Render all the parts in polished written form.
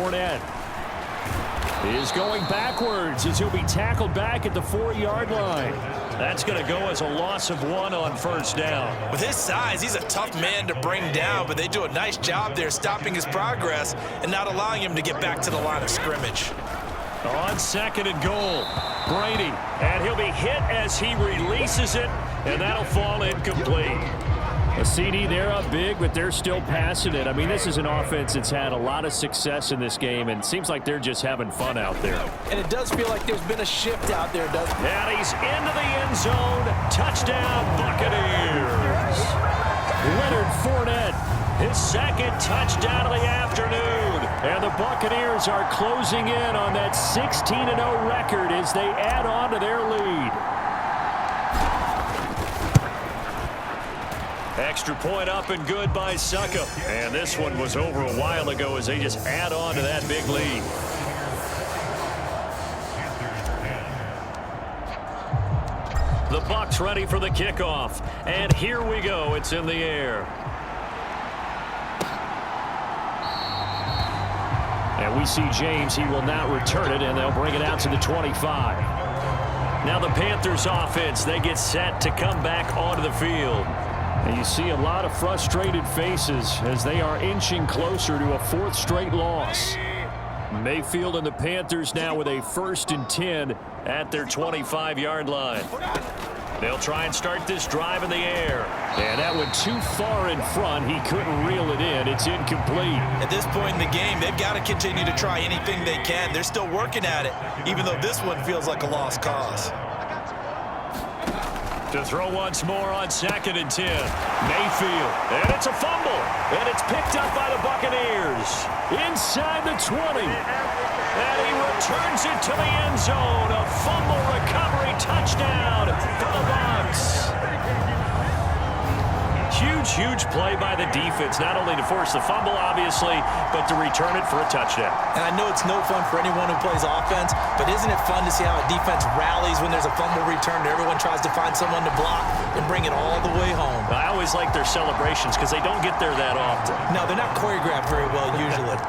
Fournette is going backwards as he'll be tackled back at the 4-yard line. That's going to go as a loss of 1 on first down. With his size, he's a tough man to bring down, but they do a nice job there stopping his progress and not allowing him to get back to the line of scrimmage. On 2nd and goal, Brady, and he'll be hit as he releases it, and that'll fall incomplete. A CD, they're up big, but they're still passing it. I mean, this is an offense that's had a lot of success in this game, and it seems like they're just having fun out there. And it does feel like there's been a shift out there, doesn't it? And he's into the end zone. Touchdown, Buccaneers. Leonard Fournette, his 2nd touchdown of the afternoon. And the Buccaneers are closing in on that 16-0 record as they add on to their lead. Extra point up and good by Suckup. And this one was over a while ago as they just add on to that big lead. The Bucs ready for the kickoff. And here we go. It's in the air. And we see James. He will not return it, and they'll bring it out to the 25. Now the Panthers offense, they get set to come back onto the field. And you see a lot of frustrated faces as they are inching closer to a 4th straight loss. Mayfield and the Panthers now with a 1st and 10 at their 25-yard line. They'll try and start this drive in the air. And that went too far in front. He couldn't reel it in. It's incomplete. At this point in the game, they've got to continue to try anything they can. They're still working at it, even though this one feels like a lost cause. To throw once more on 2nd and 10. Mayfield. And it's a fumble. And it's picked up by the Buccaneers. Inside the 20. And he returns it to the end zone. A fumble recovery touchdown for the Bucs. Huge play by the defense, not only to force the fumble, obviously, but to return it for a touchdown. And I know it's no fun for anyone who plays offense, but isn't it fun to see how a defense rallies when there's a fumble return and everyone tries to find someone to block and bring it all the way home? I always like their celebrations because they don't get there that often. No, they're not choreographed very well usually.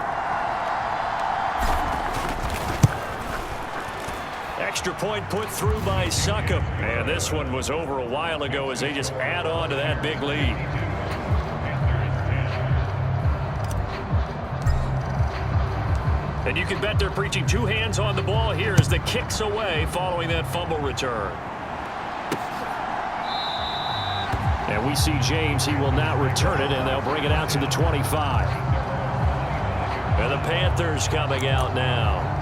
Extra point put through by Suckup. And this one was over a while ago as they just add on to that big lead. And you can bet they're preaching 2 hands on the ball here as the kick's away following that fumble return. And we see James. He will not return it, and they'll bring it out to the 25. And the Panthers coming out now.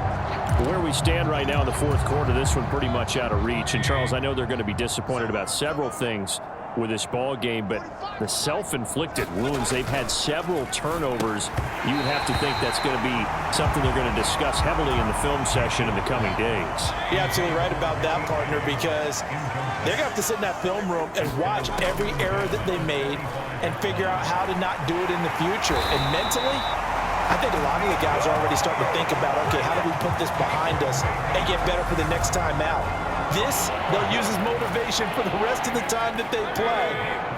Where we stand right now in the 4th quarter, this one pretty much out of reach. And, Charles, I know they're going to be disappointed about several things with this ball game, but the self-inflicted wounds, they've had several turnovers. You would have to think that's going to be something they're going to discuss heavily in the film session in the coming days. You're absolutely right about that, partner, because they're going to have to sit in that film room and watch every error that they made and figure out how to not do it in the future. And mentally, I think a lot of the guys are already starting to think about, okay, how do we put this behind us and get better for the next time out? This, they'll use as motivation for the rest of the time that they play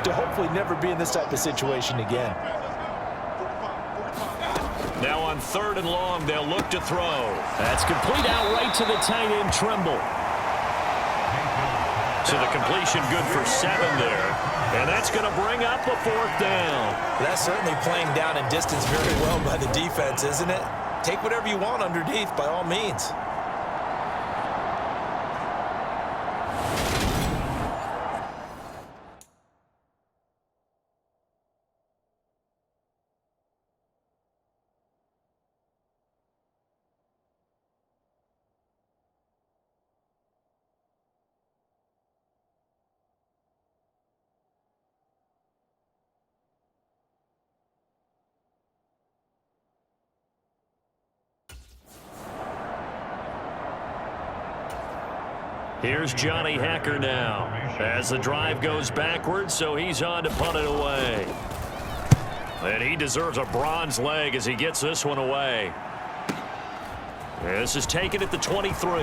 to hopefully never be in this type of situation again. Now on 3rd and long, they'll look to throw. That's complete out right to the tight end, Trimble. So the completion good for 7 there. And that's going to bring up a 4th down. That's certainly playing down in distance very well by the defense, isn't it? Take whatever you want underneath by all means. Here's Johnny Hacker now as the drive goes backwards, so he's on to punt it away. And he deserves a bronze leg as he gets this one away. This is taken at the 23.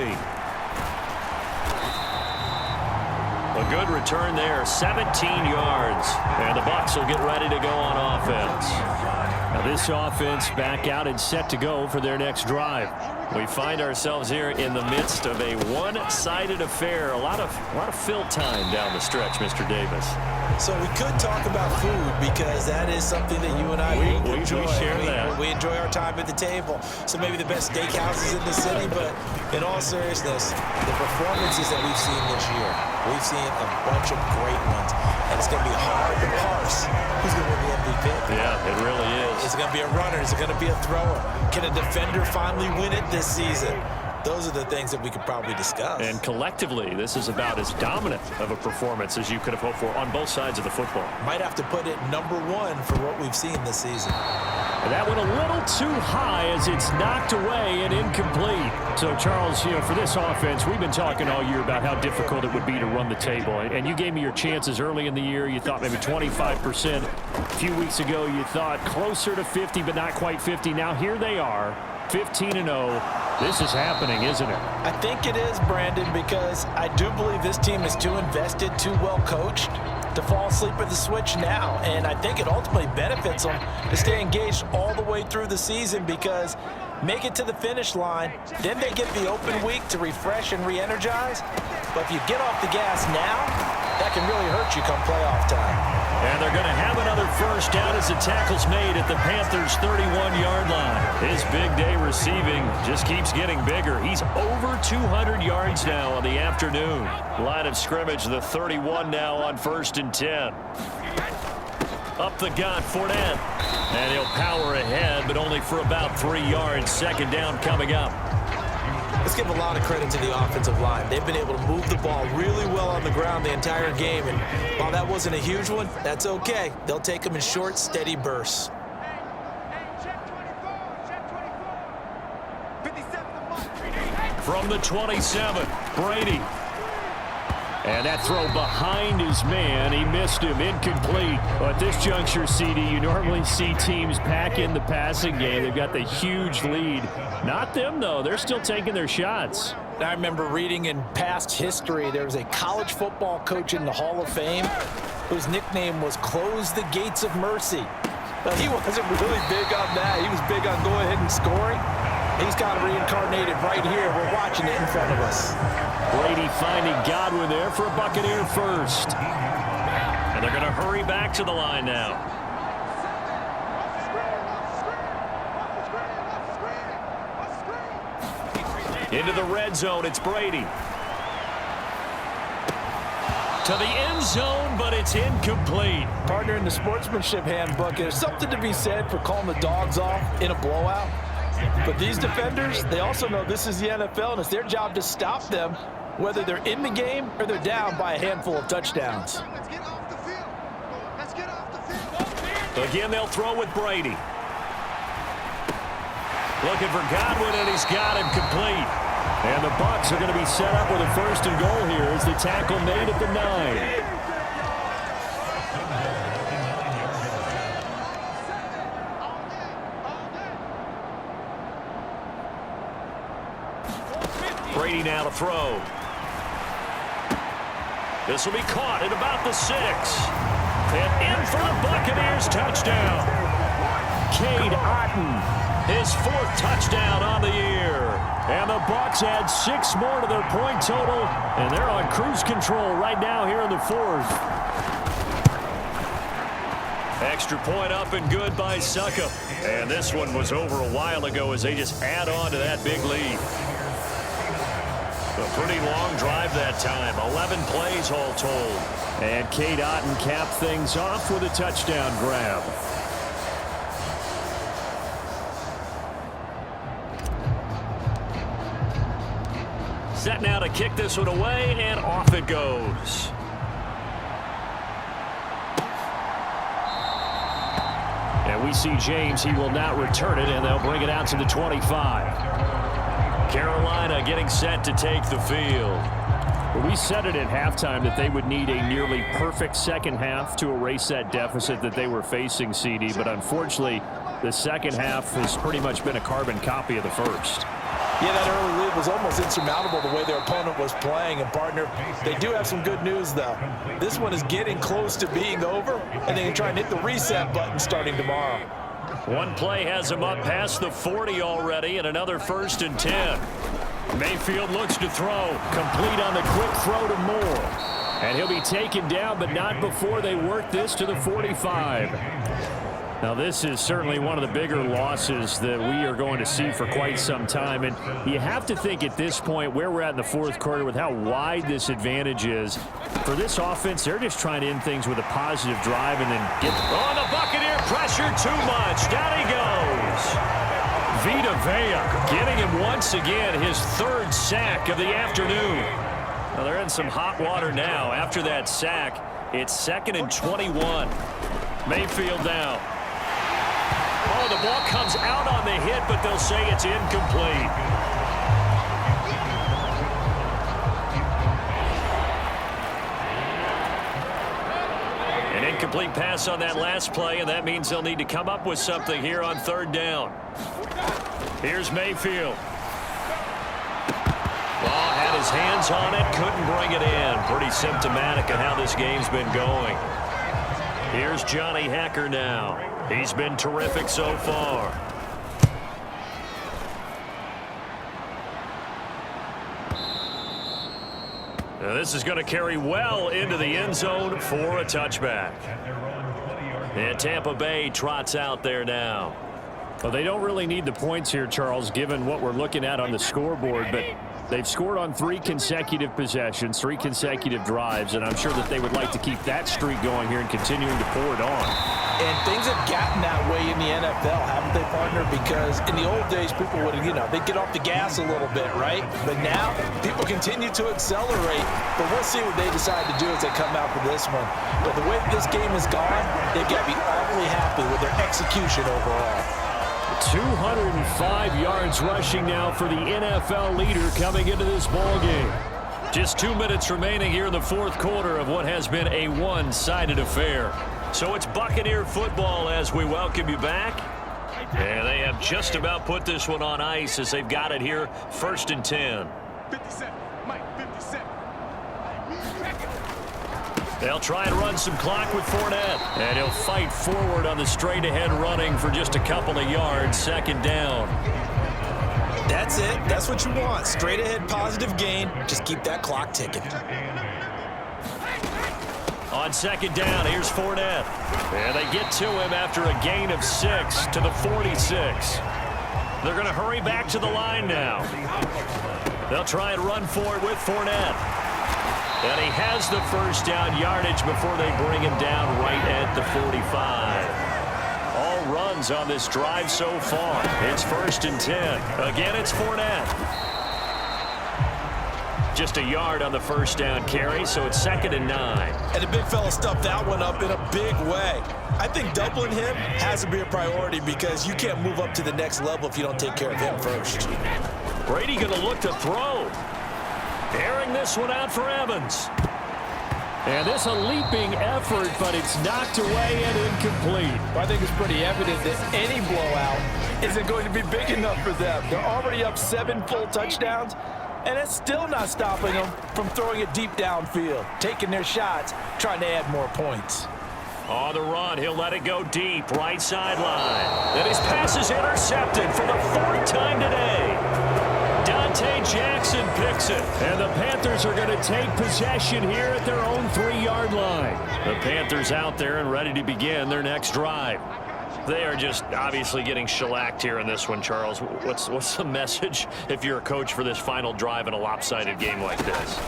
A good return there, 17 yards. And the Bucs will get ready to go on offense. Now this offense back out and set to go for their next drive. We find ourselves here in the midst of a one-sided affair. A lot of fill time down the stretch, Mr. Davis. So we could talk about food because that is something that you and I enjoy. We share that. We enjoy our time at the table. So maybe the best steakhouses in the city, but in all seriousness, the performances that we've seen this year, we've seen a bunch of great ones. And it's going to be hard to parse who's going to win the MVP. Yeah, it really is. Is it going to be a runner? Is it going to be a thrower? Can a defender finally win it this season? Those are the things that we could probably discuss. And collectively, this is about as dominant of a performance as you could have hoped for on both sides of the football. Might have to put it #1 for what we've seen this season. And that went a little too high as it's knocked away and incomplete. So, Charles, for this offense, we've been talking all year about how difficult it would be to run the table. And you gave me your chances early in the year. You thought maybe 25%. A few weeks ago, you thought closer to 50, but not quite 50. Now here they are, 15-0. This is happening, isn't it? I think it is, Brandon, because I do believe this team is too invested, too well coached to fall asleep at the switch now. And I think it ultimately benefits them to stay engaged all the way through the season because make it to the finish line, then they get the open week to refresh and re-energize. But if you get off the gas now, that can really hurt you come playoff time. And they're going to have another first down as the tackle's made at the Panthers' 31-yard line. His big day receiving just keeps getting bigger. He's over 200 yards now on the afternoon. Line of scrimmage, the 31 now on 1st and 10. Up the gut, Fournette. And he'll power ahead, but only for about 3 yards. Second down coming up. Let's give a lot of credit to the offensive line. They've been able to move the ball really well on the ground the entire game. And while that wasn't a huge one, that's okay. They'll take them in short, steady bursts. From the 27, Brady. And that throw behind his man. He missed him. Incomplete. Well, at this juncture, CD, you normally see teams pack in the passing game. They've got the huge lead. Not them, though. They're still taking their shots. I remember reading in past history, there was a college football coach in the Hall of Fame whose nickname was Close the Gates of Mercy. But he wasn't really big on that. He was big on going ahead and scoring. He's kind of reincarnated right here. We're watching it in front of us. Brady finding Godwin there for a Buccaneer first. And they're going to hurry back to the line now. Into the red zone, it's Brady. To the end zone, but it's incomplete. Partner, in the sportsmanship handbook, there's something to be said for calling the dogs off in a blowout. But these defenders, they also know this is the NFL, and it's their job to stop them, whether they're in the game or they're down by a handful of touchdowns. Again, they'll throw with Brady. Looking for Godwin, and he's got him complete. And the Bucs are going to be set up with a 1st and goal here as the tackle made at the 9. Brady now to throw. This will be caught at about the 6. And in for a Buccaneers touchdown. Cade Otton, his 4th touchdown on the year. And the Bucs add 6 more to their point total, and they're on cruise control right now here in the 4th. Extra point up and good by Suckup. And this one was over a while ago as they just add on to that big lead. A pretty long drive that time. 11 plays all told. And Cade Otton capped things off with a touchdown grab. Set now to kick this one away, and off it goes. And we see James. He will not return it, and they'll bring it out to the 25. Carolina getting set to take the field. Well, we said it at halftime that they would need a nearly perfect second half to erase that deficit that they were facing, CD. But unfortunately, the second half has pretty much been a carbon copy of the first. Yeah, that early lead was almost insurmountable the way their opponent was playing. And, partner, they do have some good news, though. This one is getting close to being over, and they can try and hit the reset button starting tomorrow. One play has him up past the 40 already, and another 1st and 10. Mayfield looks to throw. Complete on the quick throw to Moore. And he'll be taken down, but not before they work this to the 45. Now, this is certainly one of the bigger losses that we are going to see for quite some time. And you have to think at this point where we're at in the 4th quarter with how wide this advantage is. For this offense, they're just trying to end things with a positive drive and then get... Oh, the Buccaneer pressure too much. Down he goes. Vita Vea getting him once again, his 3rd sack of the afternoon. Well, they're in some hot water now. After that sack, it's 2nd and 21. Mayfield now. Oh, the ball comes out on the hit, but they'll say it's incomplete. An incomplete pass on that last play, and that means they'll need to come up with something here on 3rd down. Here's Mayfield. Ball had his hands on it, couldn't bring it in. Pretty symptomatic of how this game's been going. Here's Johnny Hekker now. He's been terrific so far. Now this is going to carry well into the end zone for a touchback. And Tampa Bay trots out there now. Well, they don't really need the points here, Charles, given what we're looking at on the scoreboard, but they've scored on 3 consecutive possessions, 3 consecutive drives, and I'm sure that they would like to keep that streak going here and continuing to pour it on. And things have gotten that way in the NFL, haven't they, partner? Because in the old days, people would, they'd get off the gas a little bit, right? But now, people continue to accelerate. But we'll see what they decide to do as they come out for this one. But the way this game has gone, they've got to be awfully happy with their execution overall. 205 yards rushing now for the NFL leader coming into this ball game. Just 2 minutes remaining here in the 4th quarter of what has been a one-sided affair. So it's Buccaneer football as we welcome you back. And they have just about put this one on ice as they've got it here, 1st and 10. 57, Mike, 57. They'll try and run some clock with Fournette. And he'll fight forward on the straight-ahead running for just a couple of yards. 2nd down. That's it. That's what you want. Straight-ahead positive gain. Just keep that clock ticking. On 2nd down, here's Fournette. And they get to him after a gain of 6 to the 46. They're going to hurry back to the line now. They'll try and run for it with Fournette. And he has the 1st down yardage before they bring him down right at the 45. All runs on this drive so far. It's 1st and 10. Again, it's Fournette. Just a yard on the 1st down carry, so it's 2nd and 9. And the big fella stuffed that one up in a big way. I think doubling him has to be a priority because you can't move up to the next level if you don't take care of him first. Brady going to look to throw. Airing this one out for Evans. And this a leaping effort, but it's knocked away and incomplete. I think it's pretty evident that any blowout isn't going to be big enough for them. They're already up 7 full touchdowns, and it's still not stopping them from throwing it deep downfield, taking their shots, trying to add more points. On the run, he'll let it go deep, right sideline. And his pass is intercepted for the 4th time today. Dante Jackson picks it. And the Panthers are going to take possession here at their own 3-yard line. The Panthers out there and ready to begin their next drive. They are just obviously getting shellacked here in this one, Charles. What's the message if you're a coach for this final drive in a lopsided game like this?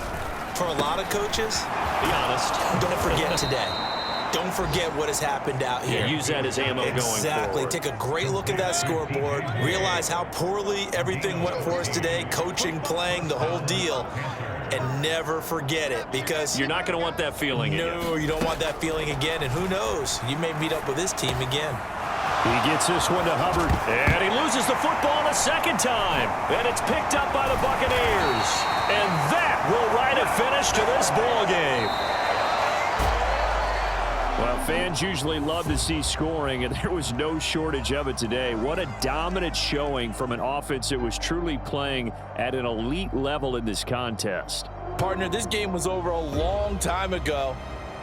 For a lot of coaches, be honest. Don't forget today. Don't forget what has happened out here. Yeah, use that as ammo going forward. Exactly. Take a great look at that scoreboard. Realize how poorly everything went for us today. Coaching, playing, the whole deal. And never forget it because... You're not going to want that feeling again. No, you don't want that feeling again. And who knows? You may meet up with this team again. He gets this one to Hubbard. And he loses the football a 2nd time. And it's picked up by the Buccaneers. And that will write a finish to this ball game. Well, fans usually love to see scoring, and there was no shortage of it today. What a dominant showing from an offense that was truly playing at an elite level in this contest. Partner, this game was over a long time ago,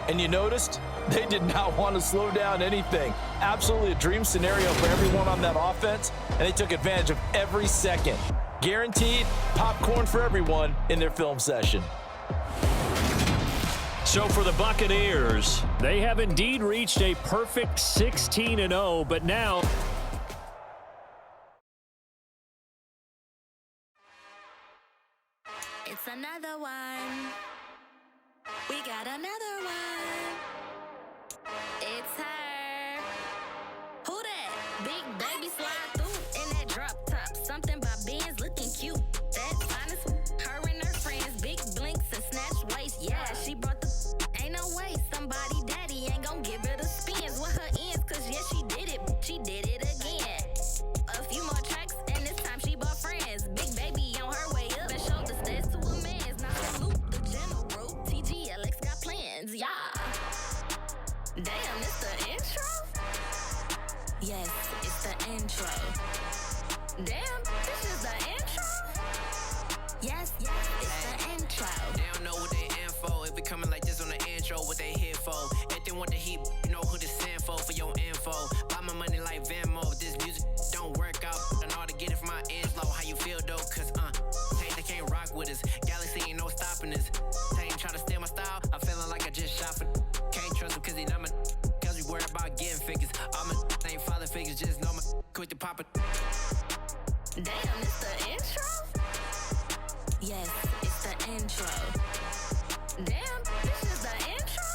And you noticed they did not want to slow down anything. Absolutely a dream scenario for everyone on that offense, and they took advantage of every second. Guaranteed popcorn for everyone in their film session. So for the Buccaneers, they have indeed reached a perfect 16-0, but now it's another one. We got another one. It's her. Who that? Big baby slide through in that drop top. Something about Benz looking cute. That's honest. Her and her friends, big blinks and snatch waist. Yeah, she brought the. Ain't no way somebody daddy ain't gon' give her the spins with her ends. Cause yeah, she did it. She did it again. A few more tracks and this time she bought friends. Big baby on her way up and showed the stats to a man's. Now salute the general. TGLX got plans, yeah. Damn, it's the intro? Yes, it's the intro. Damn, this is the intro? Yes, it's the intro. They don't know what they info. If we coming like this on the intro, what they here for? If they want the heat, you know who to send for your info. Buy my money like Venmo. This music don't work out. I know how to get it from my inflow. How you feel though? Cause they can't rock with us. Galaxy ain't no stopping us. They ain't trying to steal my style. I'm feeling like I just shot for. Can't trust him cause he not my. Cause we worried about getting figures. All my ain't father figures. Just know my quit the pop it. Damn, it's the intro? Yes, it's the intro. Damn, this is the intro?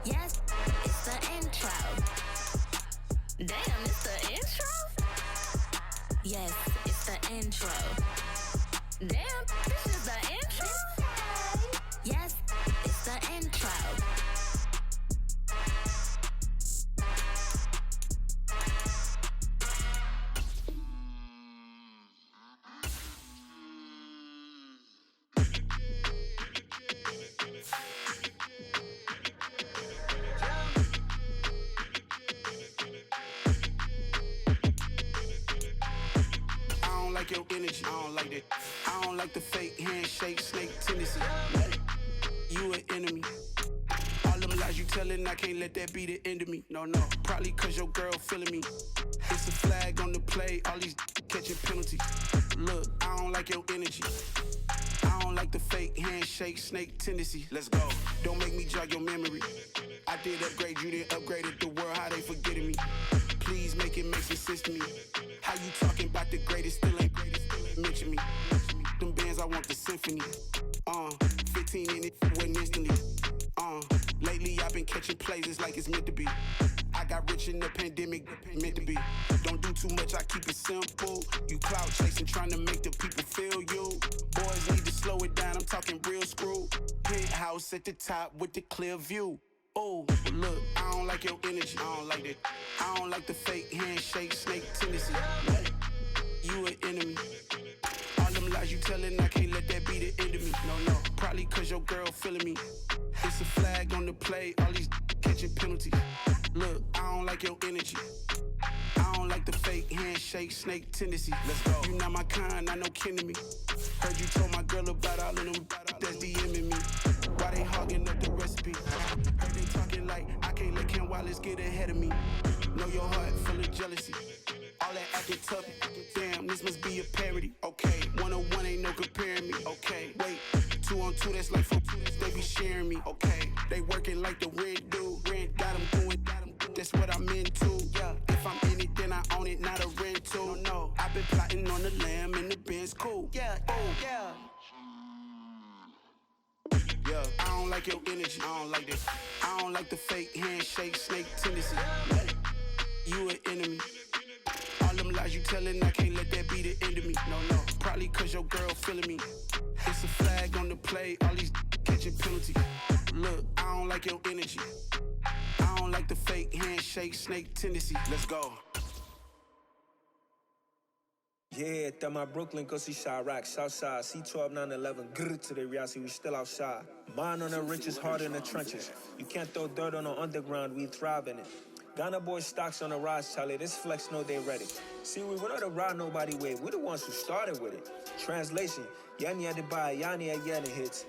Yes, it's the intro. Damn, it's the intro? Yes, it's the intro. Damn, this is the intro? Yes, it's the intro. Your energy, I don't like that. I don't like the fake handshake, snake tendency. You an enemy. All them lies you telling, I can't let that be the end of me. No, probably cause your girl feeling me. It's a flag on the play, all these catching penalties. Look, I don't like your energy. I don't like the fake handshake, snake tendency. Let's go. Don't make me jog your memory. I did upgrade, you didn't upgrade it. The world, how they forgetting me. Please make it make some sense to me. How you talking about the greatest, still ain't greatest, mention me. Them bands, I want the symphony. 15 in it, wasn't instantly. Lately I've been catching plays, it's like it's meant to be. I got rich in the pandemic, meant to be. Don't do too much, I keep it simple. You clout chasing, trying to make the people feel you. Boys need to slow it down, I'm talking real screw. Penthouse at the top with the clear view. Oh, look, I don't like your energy, I don't like that. I don't like the fake handshake, snake tendency. You an enemy. All them lies you telling, I can't let that be the end of me. No, probably cause your girl feeling me. It's a flag on the play, all these catching penalties. Look, I don't like your energy. I don't like the fake handshake, snake tendency. Let's go. You not my kind, I know kin to me. Heard you told my girl about all of them that's DMing me. Why they hogging up the recipe? Heard they talking like I can't let Ken Wallace get ahead of me. Know your heart full of jealousy. All that acting tough, damn, this must be a parody. Okay, 101 ain't no comparing me. Okay, wait, 2 on 2, that's like 4, they be sharing me. Okay, they working like the rent dude. Rent got them going, that's what I'm into. Yeah, if I'm in it, then I own it, not a rental. No, I've been plotting on the lamb and the Benz cool. Yeah, oh, yeah. Yeah, I don't like your energy, I don't like that. I don't like the fake handshake, snake tendency. You an enemy. All them lies you telling, I can't let that be the end of me. No, probably cause your girl feeling me. It's a flag on the play, all these catching penalties. Look, I don't like your energy. I don't like the fake handshake, snake tendency. Let's go. Yeah, that my Brooklyn, go see Chirac, Southside, C12, 911, grrr to the reality, we still outside. Mine on the riches, hard in the trenches. You can't throw dirt on the underground, we thrive in it. Ghana boys stocks on the rise, Charlie, this flex know they ready. See, we not the ride nobody wave, we the ones who started with it. Translation, Yani had to buy, Yani had Yana hits.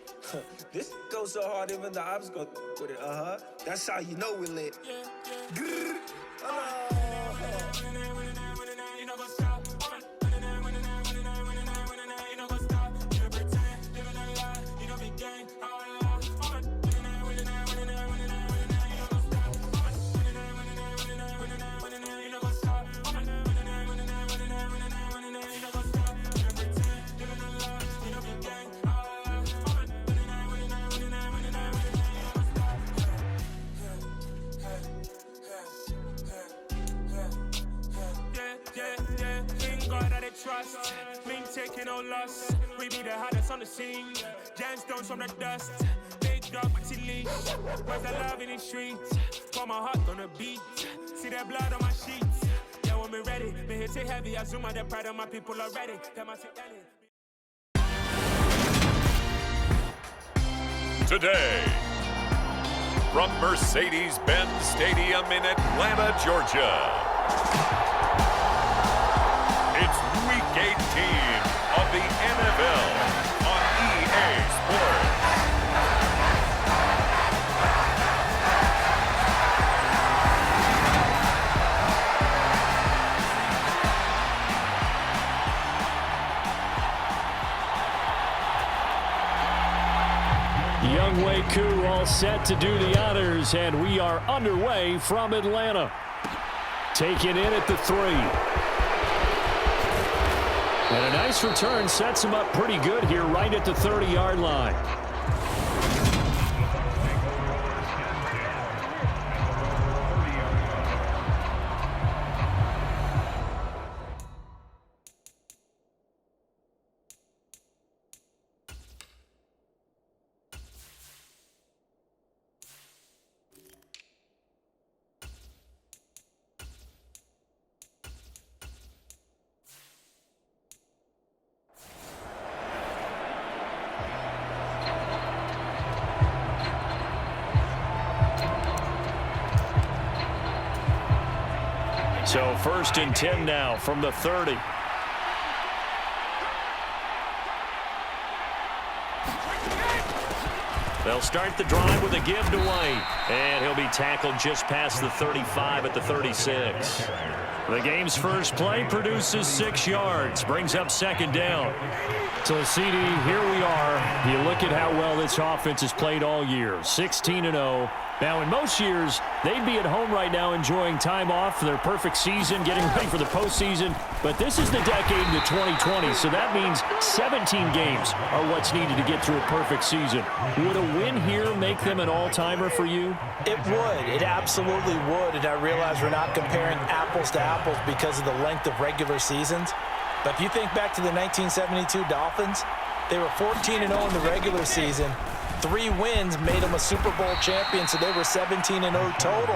This goes so hard, even the ops go with it. That's how you know we lit. Grrr. Trust, we ain't taking no loss. We be the hottest on the scene. Gemstones from the dust. Big dog, but leash. Where's the love in the streets? Pour my heart on the beat. See that blood on my sheets. Yeah, when we ready, me hit it heavy. I zoom out the pride of my people already. Them I see Today, from Mercedes-Benz Stadium in Atlanta, Georgia. It's Week 18 of the NFL on EA Sports. Young Wei Koo all set to do the honors, and we are underway from Atlanta. Taken in at the 3. And a nice return sets him up pretty good here right at the 30-yard line. So 1st and 10 now from the 30. They'll start the drive with a give to White. And he'll be tackled just past the 35 at the 36. The game's first play produces 6 yards. Brings up 2nd down. So, CD, here we are. You look at how well this offense has played all year. 16-0. Now, in most years, they'd be at home right now enjoying time off for their perfect season, getting ready for the postseason. But this is the decade into 2020, so that means 17 games are what's needed to get through a perfect season. Would a win here make them an all-timer for you? It would. It absolutely would. And I realize we're not comparing apples to apples because of the length of regular seasons. But if you think back to the 1972 Dolphins, they were 14-0 in the regular season. 3 wins made them a Super Bowl champion, so they were 17-0 total.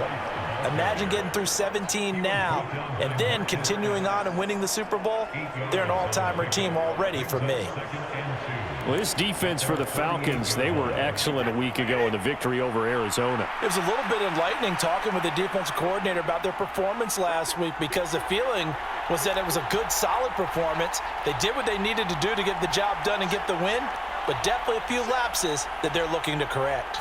Imagine getting through 17 now and then continuing on and winning the Super Bowl. They're an all-timer team already for me. Well, this defense for the Falcons, they were excellent a week ago in the victory over Arizona. It was a little bit enlightening talking with the defensive coordinator about their performance last week because the feeling was that it was a good, solid performance. They did what they needed to do to get the job done and get the win, but definitely a few lapses that they're looking to correct.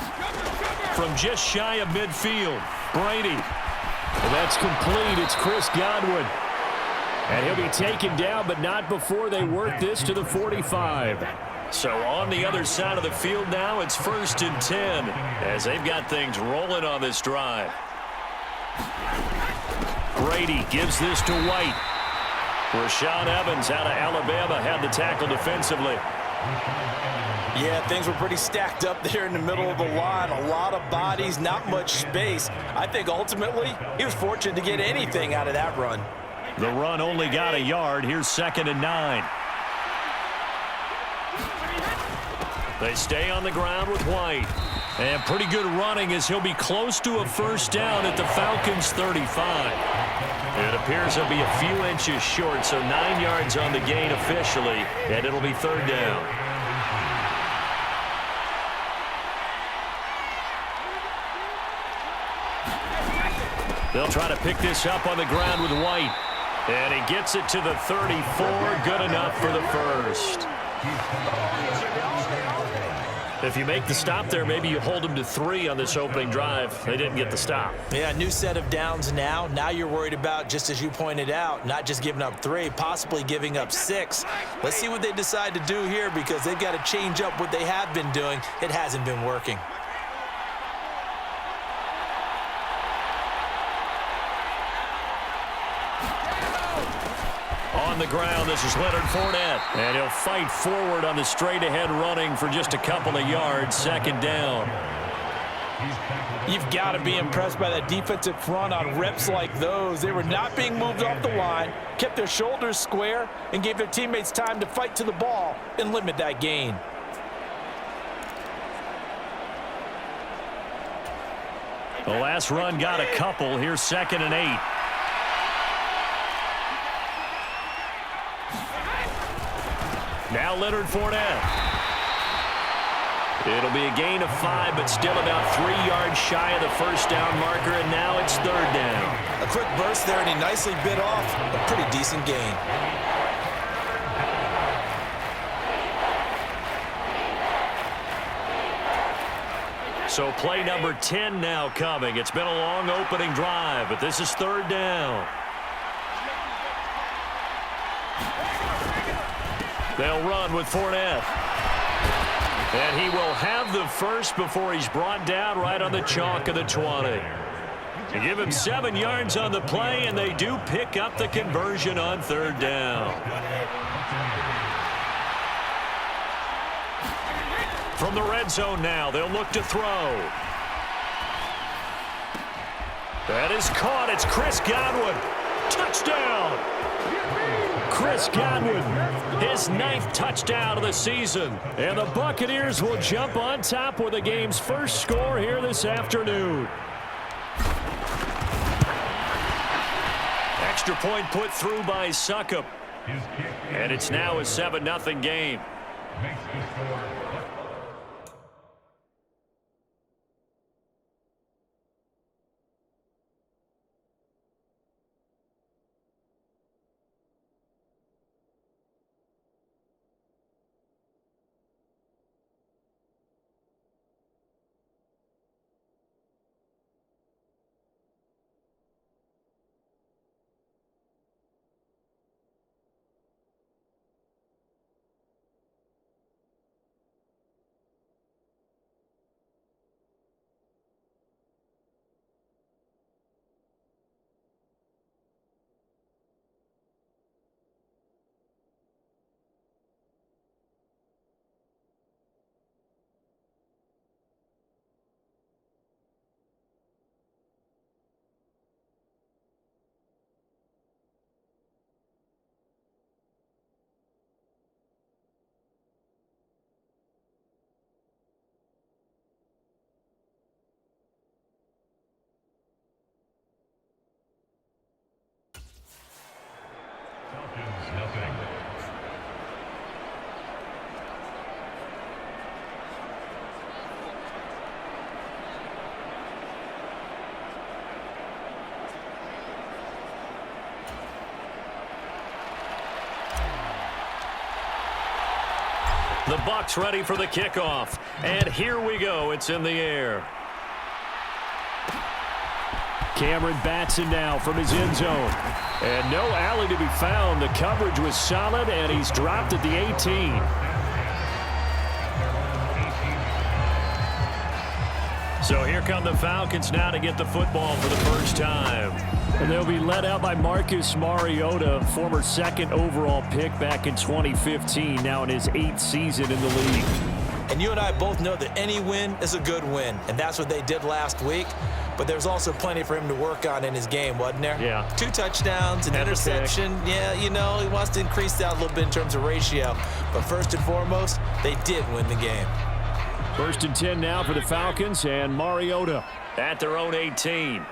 From just shy of midfield, Brady. And that's complete. It's Chris Godwin. And he'll be taken down, but not before they work this to the 45. So on the other side of the field now, it's 1st and 10 as they've got things rolling on this drive. Brady gives this to White. Rashaan Evans out of Alabama had the tackle defensively. Yeah, things were pretty stacked up there in the middle of the line. A lot of bodies, not much space. I think ultimately he was fortunate to get anything out of that run. The run only got a yard. Here's 2nd and 9. They stay on the ground with White. And pretty good running as he'll be close to a 1st down at the Falcons' 35. It appears he'll be a few inches short, so 9 yards on the gain officially, and it'll be 3rd down. They'll try to pick this up on the ground with White. And he gets it to the 34. Good enough for the 1st. If you make the stop there, maybe you hold them to 3 on this opening drive. They didn't get the stop. Yeah, new set of downs now. Now you're worried about, just as you pointed out, not just giving up 3, possibly giving up 6. Let's see what they decide to do here, because they've got to change up what they have been doing. It hasn't been working. On the ground, this is Leonard Fournette. And he'll fight forward on the straight-ahead running for just a couple of yards. Second down. You've got to be impressed by that defensive front on reps like those. They were not being moved off the line, kept their shoulders square, and gave their teammates time to fight to the ball and limit that gain. The last run got a couple. Here's 2nd and 8. Now Leonard Fournette. It'll be a gain of 5, but still about 3 yards shy of the first down marker, and now it's 3rd down. A quick burst there, and he nicely bit off a pretty decent gain. So play number 10 now coming. It's been a long opening drive, but this is 3rd down. They'll run with Fournette. And he will have the first before he's brought down right on the chalk of the 20. They give him 7 yards on the play, and they do pick up the conversion on 3rd down. From the red zone now, they'll look to throw. That is caught. It's Chris Godwin. Touchdown! Chris Godwin, his 9th touchdown of the season. And the Buccaneers will jump on top with the game's first score here this afternoon. Extra point put through by Succop. And it's now a 7-0 game. The Bucs ready for the kickoff. And here we go. It's in the air. Cameron Batson now from his end zone. And no alley to be found. The coverage was solid, and he's dropped at the 18. So here come the Falcons now to get the football for the first time. And they'll be led out by Marcus Mariota, former 2nd overall pick back in 2015, now in his 8th season in the league. And you and I both know that any win is a good win, and that's what they did last week. But there's also plenty for him to work on in his game, wasn't there? Yeah. 2 touchdowns, an interception. Yeah, you know, he wants to increase that a little bit in terms of ratio. But first and foremost, they did win the game. 1st and 10 now for the Falcons, and Mariota at their own 18.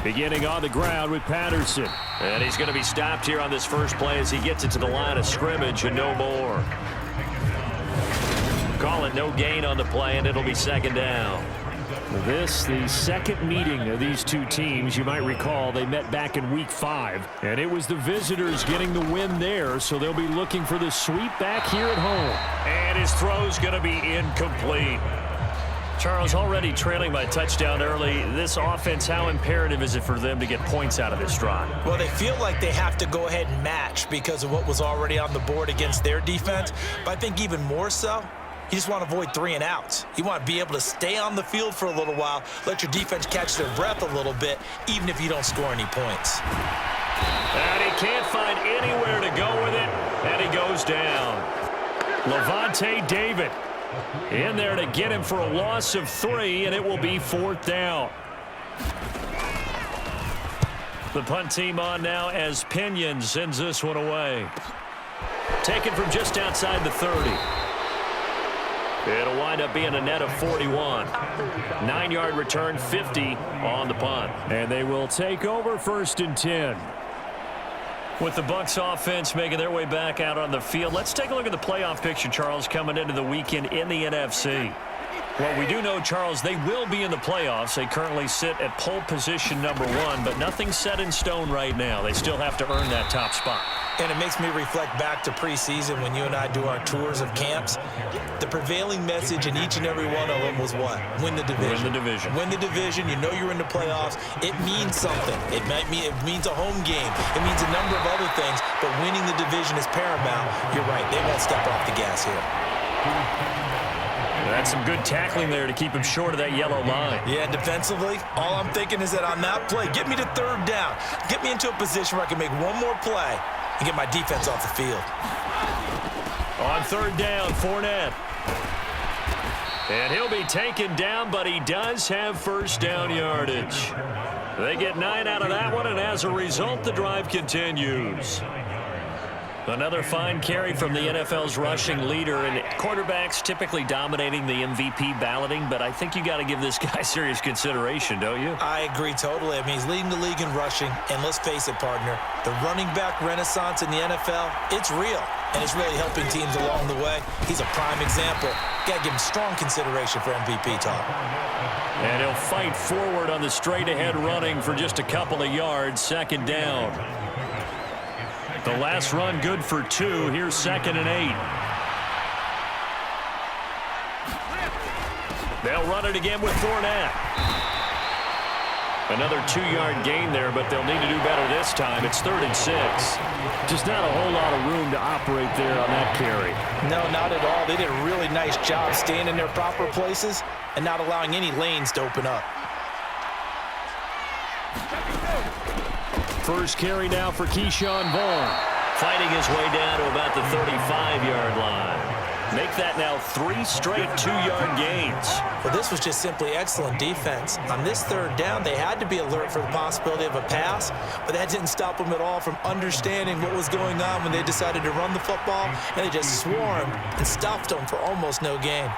Beginning on the ground with Patterson. And he's going to be stopped here on this first play as he gets it to the line of scrimmage and no more. Call it no gain on the play, and it'll be 2nd down. This, the second meeting of these two teams. You might recall they met back in Week 5, and it was the visitors getting the win there, so they'll be looking for the sweep back here at home. And his throw's going to be incomplete. Charles, already trailing by touchdown early. This offense, how imperative is it for them to get points out of this drive? Well, they feel like they have to go ahead and match because of what was already on the board against their defense. But I think even more so, you just want to avoid 3 and outs. You want to be able to stay on the field for a little while, let your defense catch their breath a little bit, even if you don't score any points. And he can't find anywhere to go with it, and he goes down. Levante David in there to get him for a loss of 3, and it will be 4th down. The punt team on now as Pinion sends this one away. Taken from just outside the 30. It'll wind up being a net of 41. 9-yard return, 50 on the punt. And they will take over 1st and 10. With the Bucs offense making their way back out on the field, let's take a look at the playoff picture, Charles, coming into the weekend in the NFC. Well, we do know, Charles, they will be in the playoffs. They currently sit at pole position number 1, but nothing's set in stone right now. They still have to earn that top spot. And it makes me reflect back to preseason when you and I do our tours of camps. The prevailing message in each and every one of them was what? Win the division. Win the division. Win the division. You know you're in the playoffs. It means something. It means a home game. It means a number of other things, but winning the division is paramount. You're right. They won't step off the gas here. That's some good tackling there to keep him short of that yellow line. Yeah, defensively, all I'm thinking is that on that play, get me to 3rd down. Get me into a position where I can make one more play and get my defense off the field. On 3rd down, Fournette. And he'll be taken down, but he does have 1st down yardage. They get 9 out of that one, and as a result, the drive continues. Another fine carry from the NFL's rushing leader, and quarterbacks typically dominating the MVP balloting, but I think you got to give this guy serious consideration, don't you? I agree totally. I mean, he's leading the league in rushing, and let's face it, partner, the running back renaissance in the NFL, it's real, and it's really helping teams along the way. He's a prime example. Got to give him strong consideration for MVP talk. And he'll fight forward on the straight-ahead running for just a couple of yards, 2nd down. The last run good for 2. Here's 2nd and 8. They'll run it again with Fournette. Another 2-yard gain there, but they'll need to do better this time. It's 3rd and 6. Just not a whole lot of room to operate there on that carry. No, not at all. They did a really nice job staying in their proper places and not allowing any lanes to open up. First carry now for Keyshawn Vaughn. Fighting his way down to about the 35-yard line. Make that now 3 straight 2-yard gains. Well, this was just simply excellent defense. On this 3rd down, they had to be alert for the possibility of a pass, but that didn't stop them at all from understanding what was going on when they decided to run the football, and they just swarmed and stopped them for almost no gain.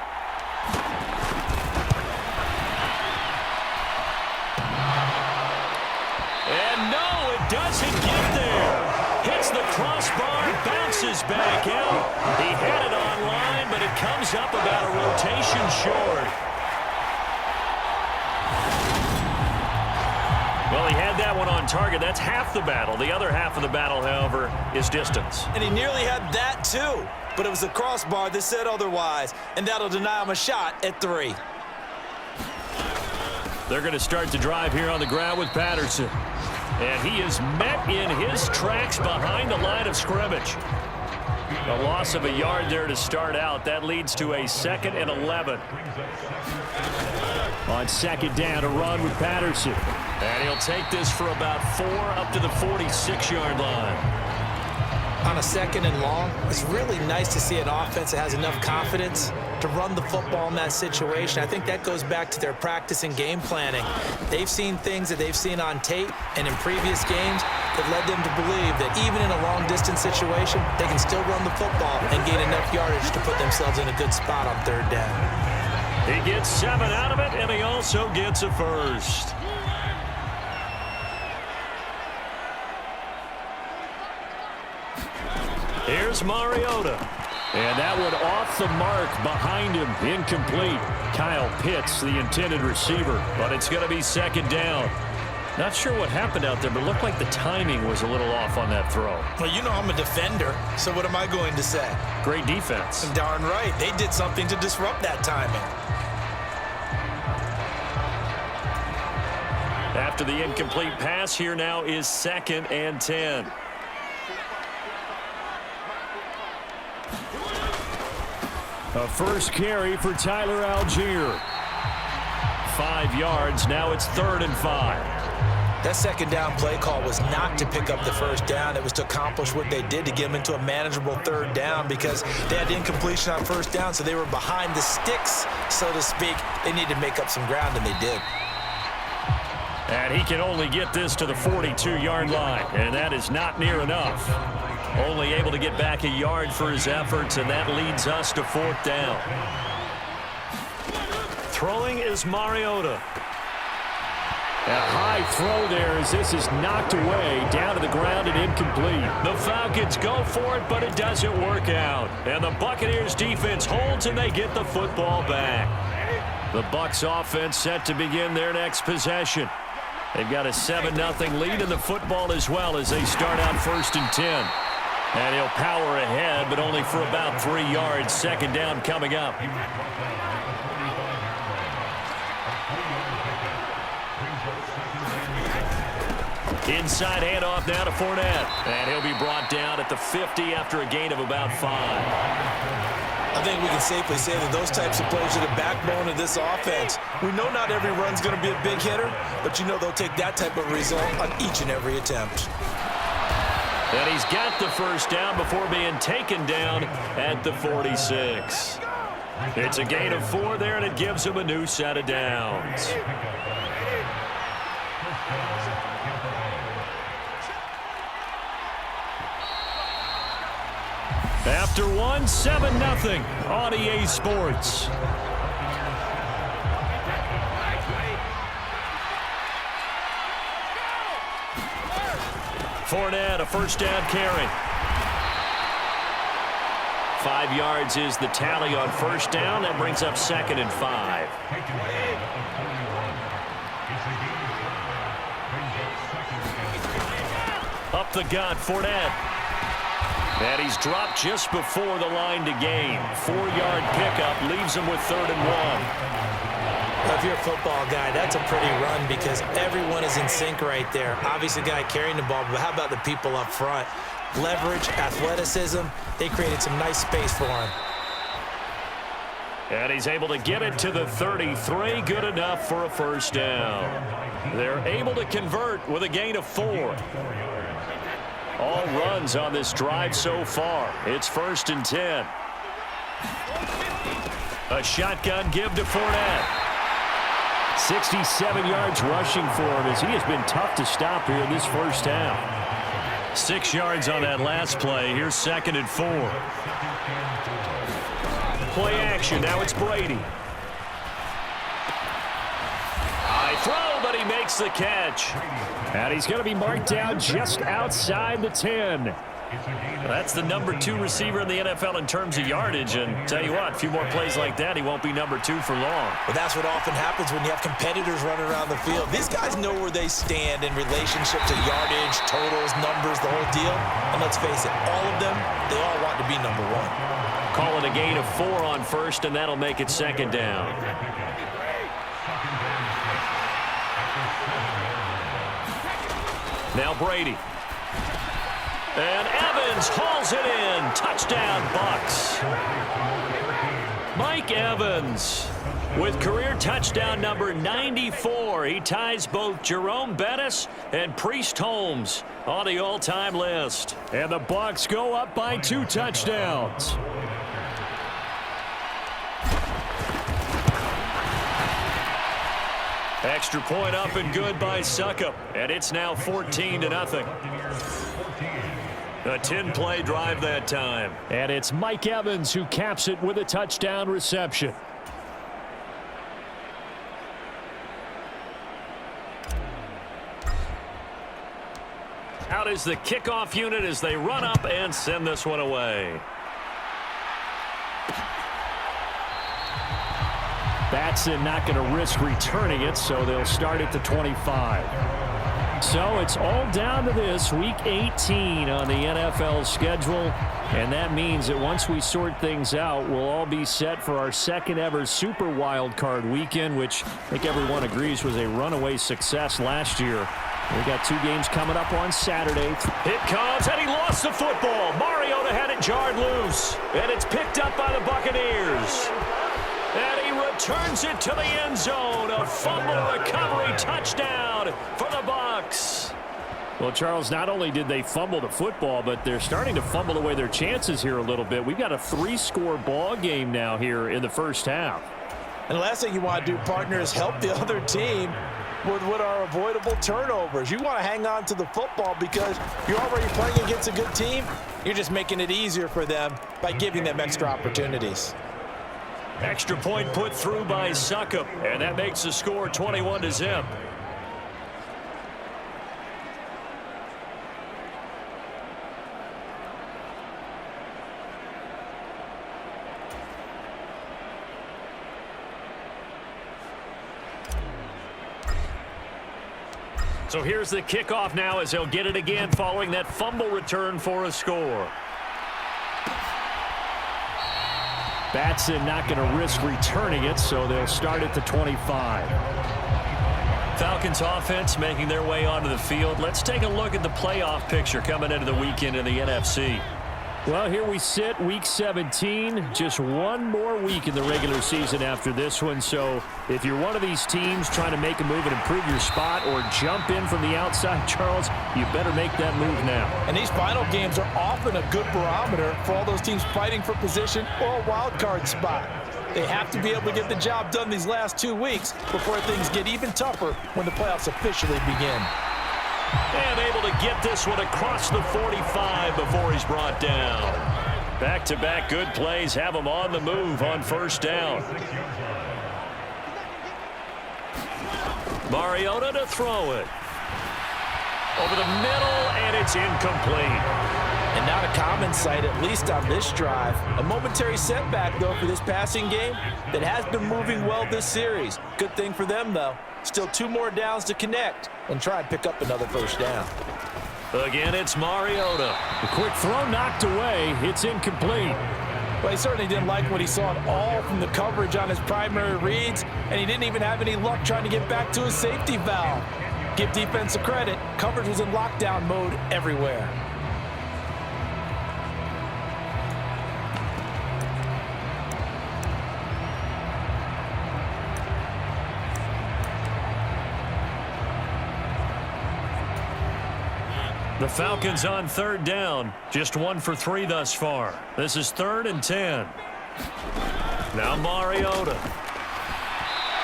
Doesn't get there. Hits the crossbar, bounces back out. He had it online, but it comes up about a rotation short. Well, he had that one on target. That's half the battle. The other half of the battle, however, is distance. And he nearly had that, too. But it was the crossbar that said otherwise, and that'll deny him a shot at 3. They're going to start the drive here on the ground with Patterson. And he is met in his tracks behind the line of scrimmage. A loss of a yard there to start out. That leads to a 2nd and 11. On 2nd down, a run with Patterson. And he'll take this for about 4 up to the 46-yard line. On a 2nd and long, it's really nice to see an offense that has enough confidence to run the football in that situation. I think that goes back to their practice and game planning. They've seen things that they've seen on tape and in previous games that led them to believe that even in a long-distance situation, they can still run the football and gain enough yardage to put themselves in a good spot on 3rd down. He gets 7 out of it, and he also gets a first. Here's Mariota. And that one off the mark behind him, incomplete. Kyle Pitts, the intended receiver, but it's going to be second down. Not sure what happened out there, but it looked like the timing was a little off on that throw. Well, you know I'm a defender, so what am I going to say? Great defense. Darn right. They did something to disrupt that timing. After the incomplete pass, here now is 2nd and 10. A first carry for Tyler Algier. 5 yards. Now it's 3rd and 5. That second down play call was not to pick up the first down. It was to accomplish what they did to get them into a manageable 3rd down because they had incompletion on first down, so they were behind the sticks, so to speak. They needed to make up some ground, and they did. And he can only get this to the 42-yard line, and that is not near enough. Only able to get back a yard for his efforts, and that leads us to 4th down. Throwing is Mariota. A high throw there as this is knocked away, down to the ground and incomplete. The Falcons go for it, but it doesn't work out. And the Buccaneers defense holds, and they get the football back. The Bucs offense set to begin their next possession. They've got a 7-0 lead in the football as well as they start out 1st and 10. And he'll power ahead, but only for about 3 yards. Second down coming up. Inside handoff now to Fournette. And he'll be brought down at the 50 after a gain of about 5. I think we can safely say that those types of plays are the backbone of this offense. We know not every run's going to be a big hitter, but you know they'll take that type of result on each and every attempt. And he's got the first down before being taken down at the 46. It's a gain of 4 there, and it gives him a new set of downs. After 7-0 on EA Sports. Fournette, a first down carry. 5 yards is the tally on first down. That brings up 2nd and 5. Up the gut, Fournette. And he's dropped just before the line to gain. 4-yard pickup leaves him with 3rd and 1. If you're a football guy, that's a pretty run because everyone is in sync right there. Obviously, the guy carrying the ball, but how about the people up front? Leverage, athleticism, they created some nice space for him. And he's able to get it to the 33. Good enough for a first down. They're able to convert with a gain of 4. All runs on this drive so far. It's 1st and 10. A shotgun give to Fournette. 67 yards rushing for him as he has been tough to stop here in this first half. 6 yards on that last play. Here's 2nd and 4. Play action. Now it's Brady. High throw, but he makes the catch. And he's going to be marked down just outside the 10. That's the number 2 receiver in the NFL in terms of yardage. And tell you what, a few more plays like that, he won't be number 2 for long. But that's what often happens when you have competitors running around the field. These guys know where they stand in relationship to yardage, totals, numbers, the whole deal. And let's face it, all of them, they all want to be number 1. Call it a gain of 4 on first, and that'll make it 2nd down. Now Brady. And Evans hauls it in. Touchdown, Bucs. Mike Evans with career touchdown number 94. He ties both Jerome Bettis and Priest Holmes on the all-time list. And the Bucs go up by 2 touchdowns. Extra point up and good by Succop. And it's now 14-0. A 10-play drive that time. And it's Mike Evans who caps it with a touchdown reception. Out is the kickoff unit as they run up and send this one away. Batson not going to risk returning it, so they'll start at the 25. So it's all down to this, Week 18 on the NFL schedule. And that means that once we sort things out, we'll all be set for our second ever Super Wild Card weekend, which I think everyone agrees was a runaway success last year. We got 2 games coming up on Saturday. It comes, and he lost the football. Mariota had it jarred loose, and it's picked up by the Buccaneers. And he returns it to the end zone. A fumble recovery touchdown for the Bucs. Well, Charles, not only did they fumble the football, but they're starting to fumble away their chances here a little bit. We've got a 3-score ball game now here in the first half. And the last thing you want to do, partner, is help the other team with what are avoidable turnovers. You want to hang on to the football because you're already playing against a good team. You're just making it easier for them by giving them extra opportunities. Extra point put through by Succop, and that makes the score 21-0. So here's the kickoff now as they'll get it again following that fumble return for a score. Batson not going to risk returning it, so they'll start at the 25. Falcons offense making their way onto the field. Let's take a look at the playoff picture coming into the weekend in the NFC. Well, here we sit, Week 17. Just one more week in the regular season after this one. So if you're one of these teams trying to make a move and improve your spot or jump in from the outside, Charles, you better make that move now. And these final games are often a good barometer for all those teams fighting for position or a wild card spot. They have to be able to get the job done these last 2 weeks before things get even tougher when the playoffs officially begin. And able to get this one across the 45 before he's brought down. Back-to-back good plays have him on the move on first down. Mariota to throw it. Over the middle, and it's incomplete. And not a common sight, at least on this drive. A momentary setback, though, for this passing game that has been moving well this series. Good thing for them, though. Still 2 more downs to connect and try and pick up another first down. Again, it's Mariota. The quick throw knocked away. It's incomplete. Well, he certainly didn't like what he saw at all from the coverage on his primary reads, and he didn't even have any luck trying to get back to his safety valve. Give defense a credit. Coverage was in lockdown mode everywhere. The Falcons on third down. Just 1 for 3 thus far. This is 3rd and 10. Now Mariota.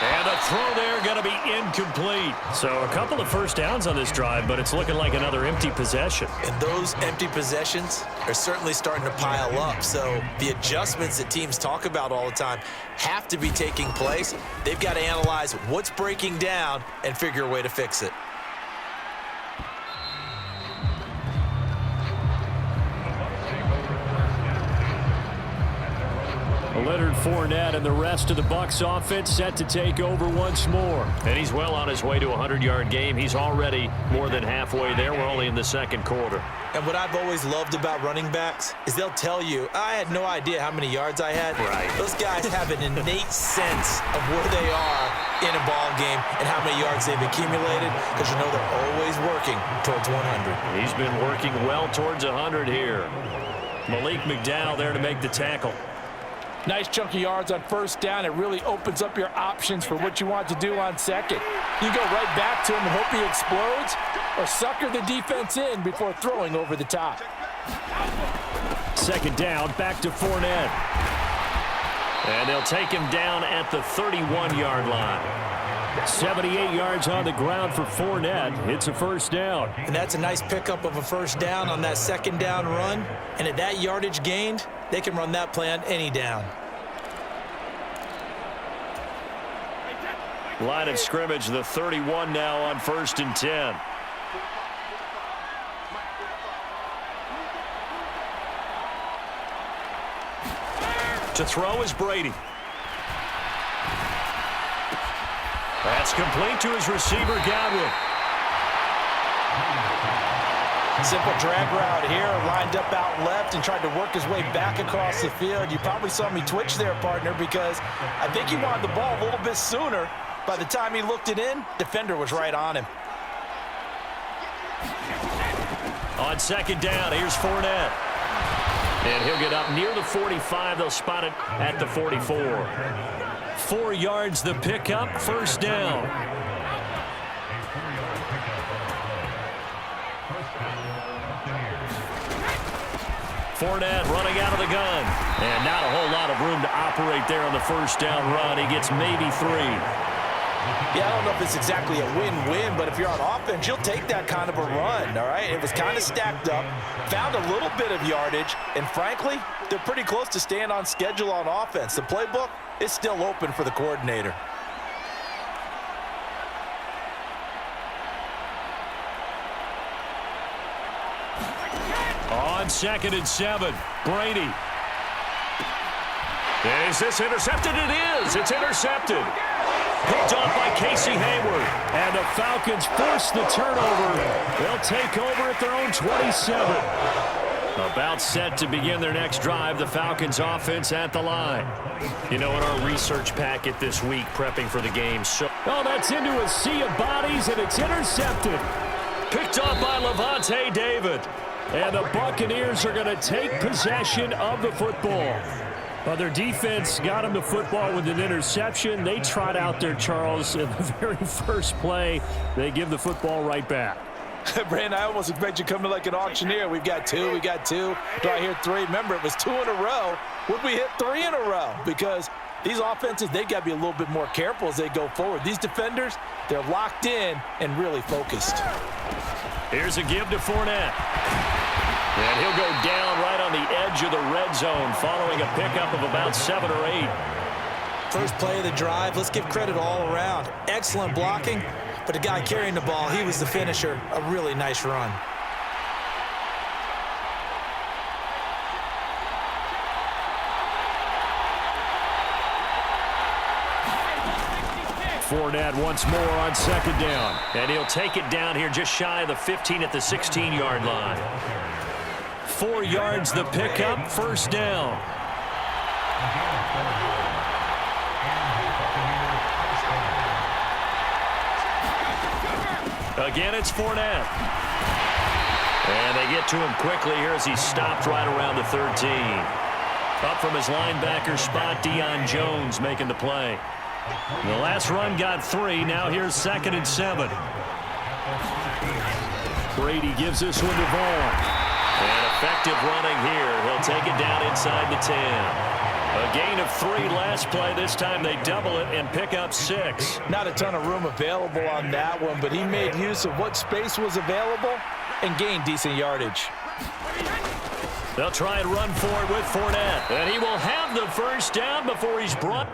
And a throw there going to be incomplete. So a couple of first downs on this drive, but it's looking like another empty possession. And those empty possessions are certainly starting to pile up. So the adjustments that teams talk about all the time have to be taking place. They've got to analyze what's breaking down and figure a way to fix it. Leonard Fournette and the rest of the Bucs offense set to take over once more. And he's well on his way to a 100-yard game. He's already more than halfway there. We're only in the second quarter. And what I've always loved about running backs is they'll tell you, I had no idea how many yards I had. Right. Those guys have an innate sense of where they are in a ball game and how many yards they've accumulated, because you know they're always working towards 100. He's been working well towards 100 here. Malik McDowell there to make the tackle. Nice chunk of yards on first down. It really opens up your options for what you want to do on second. You go right back to him and hope he explodes, or sucker the defense in before throwing over the top. Second down, back to Fournette. And they'll take him down at the 31-yard line. 78 yards on the ground for Fournette. It's a first down. And that's a nice pickup of a first down on that second down run. And at that yardage gained, they can run that play on any down. Line of scrimmage, the 31 now on 1st and 10. To throw is Brady. That's complete to his receiver, Godwin. Simple drag route here, lined up out left and tried to work his way back across the field. You probably saw me twitch there, partner, because I think he wanted the ball a little bit sooner. By the time he looked it in, defender was right on him. On second down, here's Fournette. And he'll get up near the 45. They'll spot it at the 44. 4 yards the pickup, first down. Fournette running out of the gun. And not a whole lot of room to operate there on the first down run. He gets maybe 3. Yeah, I don't know if it's exactly a win-win, but if you're on offense, you'll take that kind of a run, all right? It was kind of stacked up, found a little bit of yardage, and frankly, they're pretty close to staying on schedule on offense. The playbook is still open for the coordinator. On second and 7, Brady. Is this intercepted? It is. It's intercepted. Picked off by Casey Hayward. And the Falcons force the turnover. They'll take over at their own 27. About set to begin their next drive. The Falcons offense at the line. You know, in our research packet this week, prepping for the game. Oh, that's into a sea of bodies, and it's intercepted. Picked off by Levante David. And the Buccaneers are going to take possession of the football. Well, their defense got them the football with an interception. They trot out there, Charles, in the very first play. They give the football right back. Brandon, I almost expect you coming like an auctioneer. We've got 2, we got 2. Do I hear 3? Remember, it was 2 in a row. Would we hit 3 in a row? Because these offenses, they got to be a little bit more careful as they go forward. These defenders, they're locked in and really focused. Here's a give to Fournette. And he'll go down right on the edge of the red zone following a pickup of about 7 or 8. First play of the drive, let's give credit all around. Excellent blocking, but the guy carrying the ball, he was the finisher. A really nice run. Fournette once more on second down. And he'll take it down here just shy of the 15 at the 16-yard line. 4 yards the pickup, first down. Again, it's Fournette. And they get to him quickly here as he stopped right around the 13. Up from his linebacker spot, Deion Jones making the play. The last run got 3. Now here's second and 7. Brady gives this one to Vaughn. And effective running here. He'll take it down inside the 10. A gain of 3 last play. This time they double it and pick up 6. Not a ton of room available on that one, but he made use of what space was available and gained decent yardage. They'll try and run for it with Fournette. And he will have the first down before he's brought.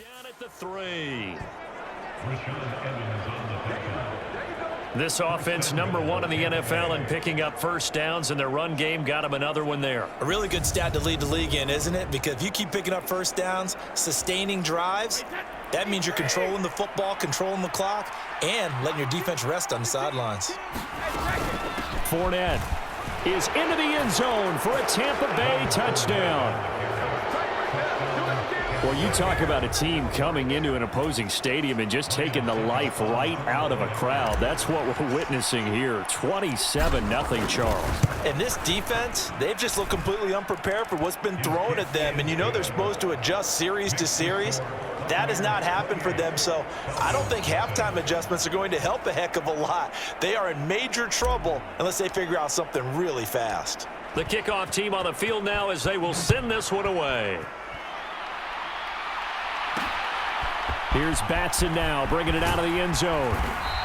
down at the 3. This offense, number 1 in the NFL in picking up first downs, and their run game got them another one there. A really good stat to lead the league in, isn't it? Because if you keep picking up first downs, sustaining drives, that means you're controlling the football, controlling the clock, and letting your defense rest on the sidelines. Fournette is into the end zone for a Tampa Bay touchdown. Well, you talk about a team coming into an opposing stadium and just taking the life right out of a crowd. That's what we're witnessing here. 27-0 Charles. And this defense, they've just looked completely unprepared for what's been thrown at them. And you know they're supposed to adjust series to series. That has not happened for them, so I don't think halftime adjustments are going to help a heck of a lot. They are in major trouble unless they figure out something really fast. The kickoff team on the field now as they will send this one away. Here's Batson now, bringing it out of the end zone.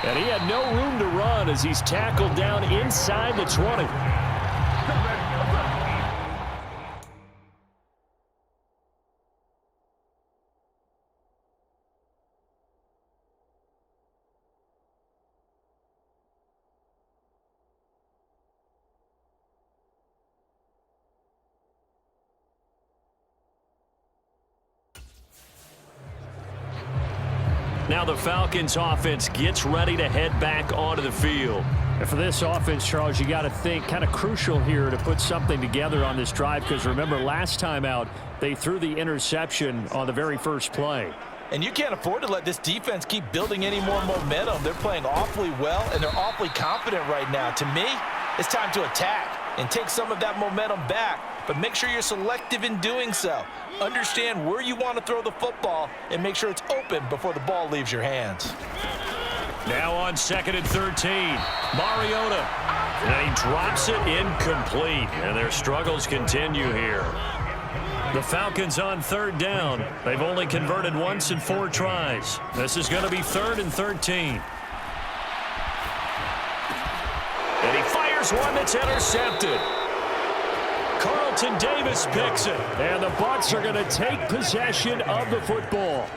And he had no room to run as he's tackled down inside the 20. Now the Falcons offense gets ready to head back onto the field. And for this offense, Charles, you got to think kind of crucial here to put something together on this drive, because remember last time out they threw the interception on the very first play. And you can't afford to let this defense keep building any more momentum. They're playing awfully well, and they're awfully confident right now. To me, it's time to attack and take some of that momentum back, but make sure you're selective in doing so. Understand where you want to throw the football and make sure it's open before the ball leaves your hands. Now on 2nd and 13, Mariota. And he drops it incomplete, and their struggles continue here. The Falcons on 3rd down. They've only converted once in 4 tries. This is going to be 3rd and 13. And he fires one that's intercepted. Carlton Davis picks it, and the Bucs are going to take possession of the football.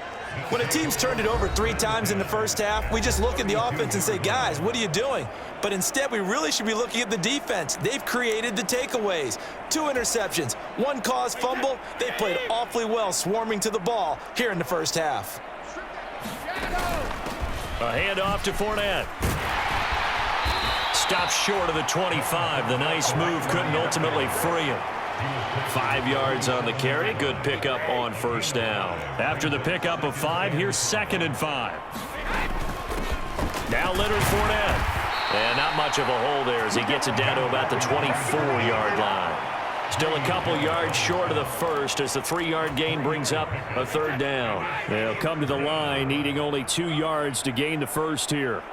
When a team's turned it over 3 times in the first half, we just look at the offense and say, guys, what are you doing? But instead, we really should be looking at the defense. They've created the takeaways. 2 interceptions, 1 caused fumble. They played awfully well swarming to the ball here in the first half. A handoff to Fournette. Stops short of the 25. The nice move couldn't ultimately free him. 5 yards on the carry. Good pickup on first down. After the pickup of 5, here's 2nd and 5. Now Leonard Fournette. And not much of a hole there as he gets it down to about the 24-yard line. Still a couple yards short of the first as the 3-yard gain brings up a 3rd down. They'll come to the line needing only 2 yards to gain the first here.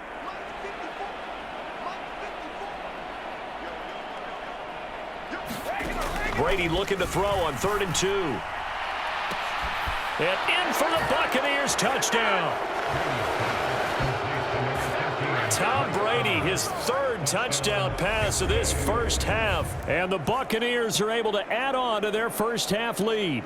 Brady looking to throw on 3rd and 2. And in for the Buccaneers touchdown. Tom Brady, his 3rd touchdown pass of this first half. And the Buccaneers are able to add on to their first half lead.